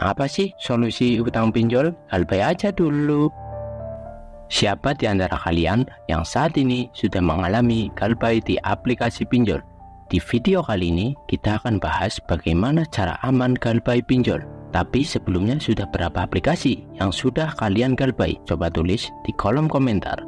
Apa sih solusi utang pinjol? Galbay aja dulu. Siapa di antara kalian yang saat ini sudah mengalami galbay di aplikasi pinjol? Di video kali ini kita akan bahas bagaimana cara aman galbay pinjol. Tapi sebelumnya sudah berapa aplikasi yang sudah kalian galbay? Coba tulis di kolom komentar.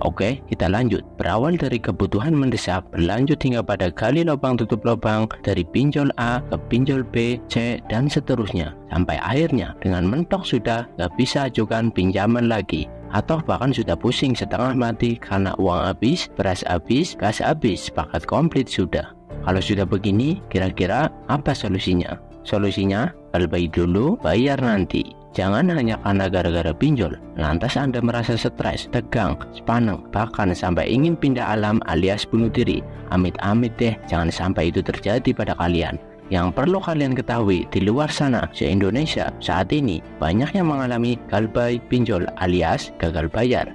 Oke, kita lanjut. Berawal dari kebutuhan mendesak, berlanjut hingga pada gali lubang tutup lubang, dari pinjol A ke pinjol B, C, dan seterusnya. Sampai akhirnya dengan mentok sudah gak bisa ajukan pinjaman lagi. Atau bahkan sudah pusing setengah mati karena uang habis, beras habis, gas habis, paket komplit sudah. Kalau sudah begini, kira-kira apa solusinya? Solusinya, galbay dulu, bayar nanti. Jangan hanya karena gara-gara pinjol, lantas Anda merasa stres, tegang, sepaneng, bahkan sampai ingin pindah alam alias bunuh diri. Amit-amit deh, jangan sampai itu terjadi pada kalian. Yang perlu kalian ketahui, di luar sana, se-Indonesia, saat ini, banyak yang mengalami galbay pinjol alias gagal bayar.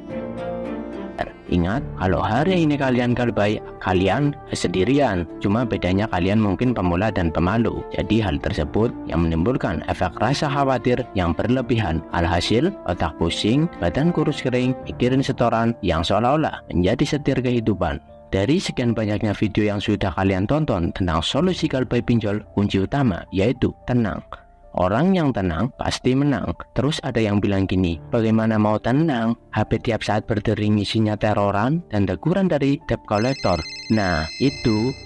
Ingat, kalau hari ini kalian galbay, kalian sendirian. Cuma bedanya kalian mungkin pemula dan pemalu. Jadi hal tersebut yang menimbulkan efek rasa khawatir yang berlebihan. Alhasil, otak pusing, badan kurus kering, mikirin setoran yang seolah-olah menjadi setir kehidupan. Dari sekian banyaknya video yang sudah kalian tonton tentang solusi galbay pinjol, kunci utama yaitu tenang. Orang yang tenang pasti menang. Terus ada yang bilang gini, bagaimana mau tenang? HP tiap saat berdering isinya teroran dan teguran dari debt collector. Nah,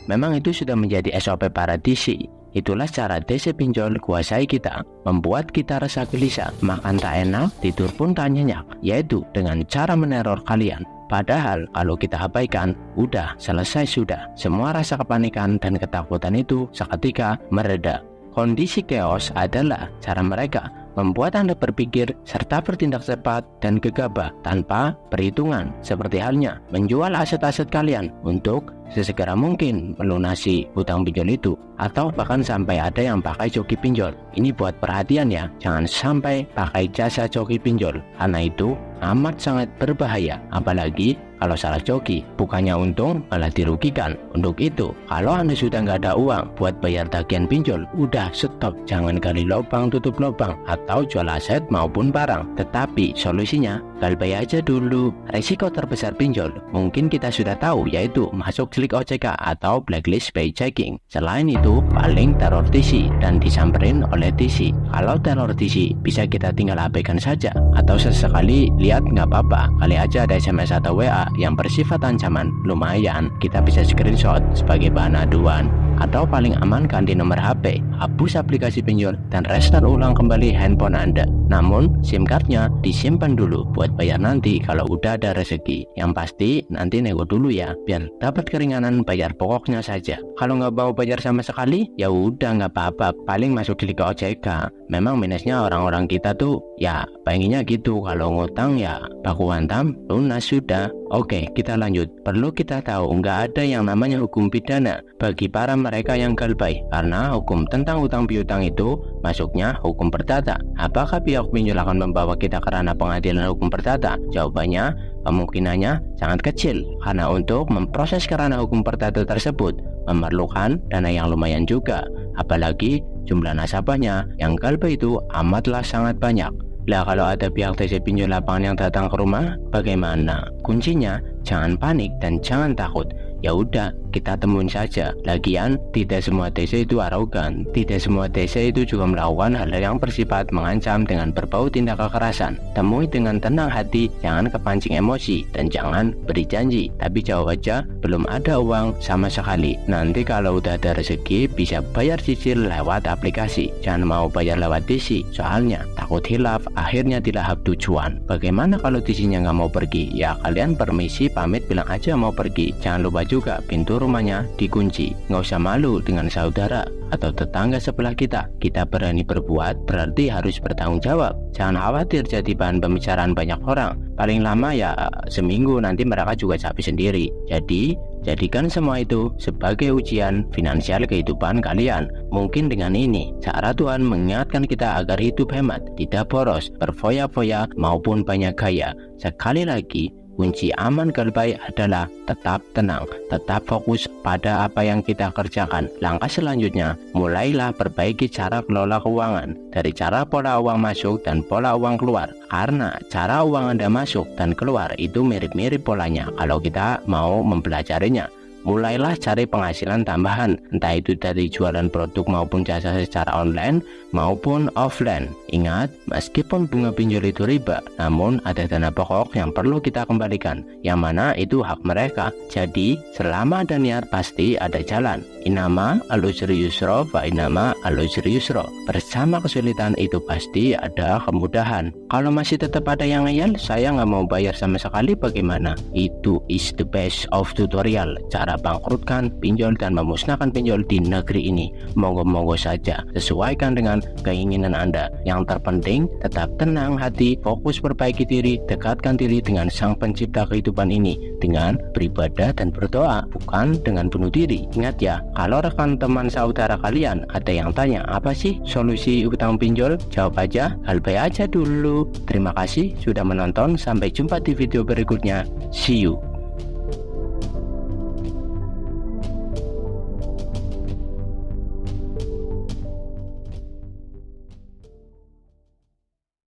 memang itu sudah menjadi SOP para DC. Itulah cara DC pinjol kuasai kita, membuat kita rasa gelisah, makan tak enak, tidur pun tak nyenyak, yaitu dengan cara meneror kalian. Padahal kalau kita abaikan, udah selesai sudah. Semua rasa kepanikan dan ketakutan itu seketika mereda. Kondisi chaos adalah cara mereka membuat Anda berpikir serta bertindak cepat dan gegabah tanpa perhitungan, seperti halnya menjual aset-aset kalian untuk sesegera mungkin melunasi hutang pinjol itu, atau bahkan sampai ada yang pakai joki pinjol. Ini buat perhatian ya, jangan sampai pakai jasa joki pinjol, karena itu amat sangat berbahaya, apalagi kalau salah joki, bukannya untung malah dirugikan. Untuk itu, kalau Anda sudah nggak ada uang buat bayar tagihan pinjol, udah stop, jangan gali lubang tutup lubang atau jual aset maupun barang. Tetapi solusinya, galbay aja dulu. Risiko terbesar pinjol mungkin kita sudah tahu, yaitu masuk slik OJK atau blacklist by checking. Selain itu, paling teror TC dan disamperin oleh TC. Kalau teror TC bisa kita tinggal abaikan saja, atau sesekali lihat nggak apa-apa, kali aja ada SMS atau WA yang bersifat ancaman, lumayan kita bisa screenshot sebagai bahan aduan. Atau paling aman ganti nomor HP, hapus aplikasi pinjol, dan restart ulang kembali handphone Anda. Namun SIM cardnya disimpan dulu buat bayar nanti kalau udah ada rezeki. Yang pasti nanti nego dulu ya, biar dapat keringanan bayar pokoknya saja. Kalau nggak mau bayar sama sekali, ya udah nggak apa-apa, paling masuk delik OJK. Memang minusnya orang-orang kita tuh ya pengennya gitu, kalau ngutang ya baku hantam lunas sudah. Oke, kita lanjut. Perlu kita tahu nggak ada yang namanya hukum pidana bagi para mereka yang galbay, karena hukum tentang utang piutang itu masuknya hukum perdata. Apakah pihak pinjol akan membawa kita ke ranah pengadilan hukum perdata? Jawabannya kemungkinannya sangat kecil, karena untuk memproses ke ranah hukum perdata tersebut memerlukan dana yang lumayan juga, apalagi jumlah nasabahnya yang galbay itu amatlah sangat banyak. Lah kalau ada pihak TC pinjol lapangan yang datang ke rumah, bagaimana? Kuncinya jangan panik dan jangan takut. Ya udah, kita temuin saja. Lagian tidak semua TC itu arogan, tidak semua TC itu juga melakukan hal yang bersifat mengancam dengan berbau tindak kekerasan. Temui dengan tenang hati, jangan kepancing emosi, dan jangan beri janji tapi jawab aja belum ada uang sama sekali. Nanti kalau udah ada rezeki bisa bayar cicil lewat aplikasi. Jangan mau bayar lewat DC, soalnya takut hilaf, akhirnya dilahap tujuan. Bagaimana kalau DC-nya nggak mau pergi? Ya kalian permisi pamit bilang aja mau pergi. Jangan lupa juga pintu rumahnya dikunci. Nggak usah malu dengan saudara atau tetangga sebelah kita. Kita berani berbuat berarti harus bertanggung jawab. Jangan khawatir jadi bahan pembicaraan banyak orang. Paling lama ya seminggu, nanti mereka juga capek sendiri. Jadi jadikan semua itu sebagai ujian finansial kehidupan kalian. Mungkin dengan ini cara Tuhan mengingatkan kita agar hidup hemat, tidak boros, berfoya-foya maupun banyak gaya. Sekali lagi, kunci aman galbay adalah tetap tenang, tetap fokus pada apa yang kita kerjakan. Langkah selanjutnya, mulailah perbaiki cara kelola keuangan dari cara pola uang masuk dan pola uang keluar. Karena cara uang Anda masuk dan keluar itu mirip-mirip polanya kalau kita mau mempelajarinya. Mulailah cari penghasilan tambahan, entah itu dari jualan produk maupun jasa secara online maupun offline. Ingat, meskipun bunga pinjol itu riba, namun ada dana pokok yang perlu kita kembalikan, yang mana itu hak mereka. Jadi, selama ada niat pasti ada jalan. Inama al-usri yusra fa inama al-usri yusra. Bersama kesulitan itu pasti ada kemudahan. Kalau masih tetap ada yang ngeyel, saya nggak mau bayar sama sekali, bagaimana? Itu is the best of tutorial cara bangkrutkan pinjol dan memusnahkan pinjol di negeri ini. Monggo-monggo saja, sesuaikan dengan keinginan Anda. Yang terpenting, tetap tenang hati, fokus perbaiki diri, dekatkan diri dengan Sang Pencipta kehidupan ini dengan beribadah dan berdoa, bukan dengan bunuh diri. Ingat ya, kalau rekan teman saudara kalian ada yang tanya, apa sih solusi utang pinjol? Jawab aja, galbay aja dulu. Terima kasih sudah menonton, sampai jumpa di video berikutnya. See you.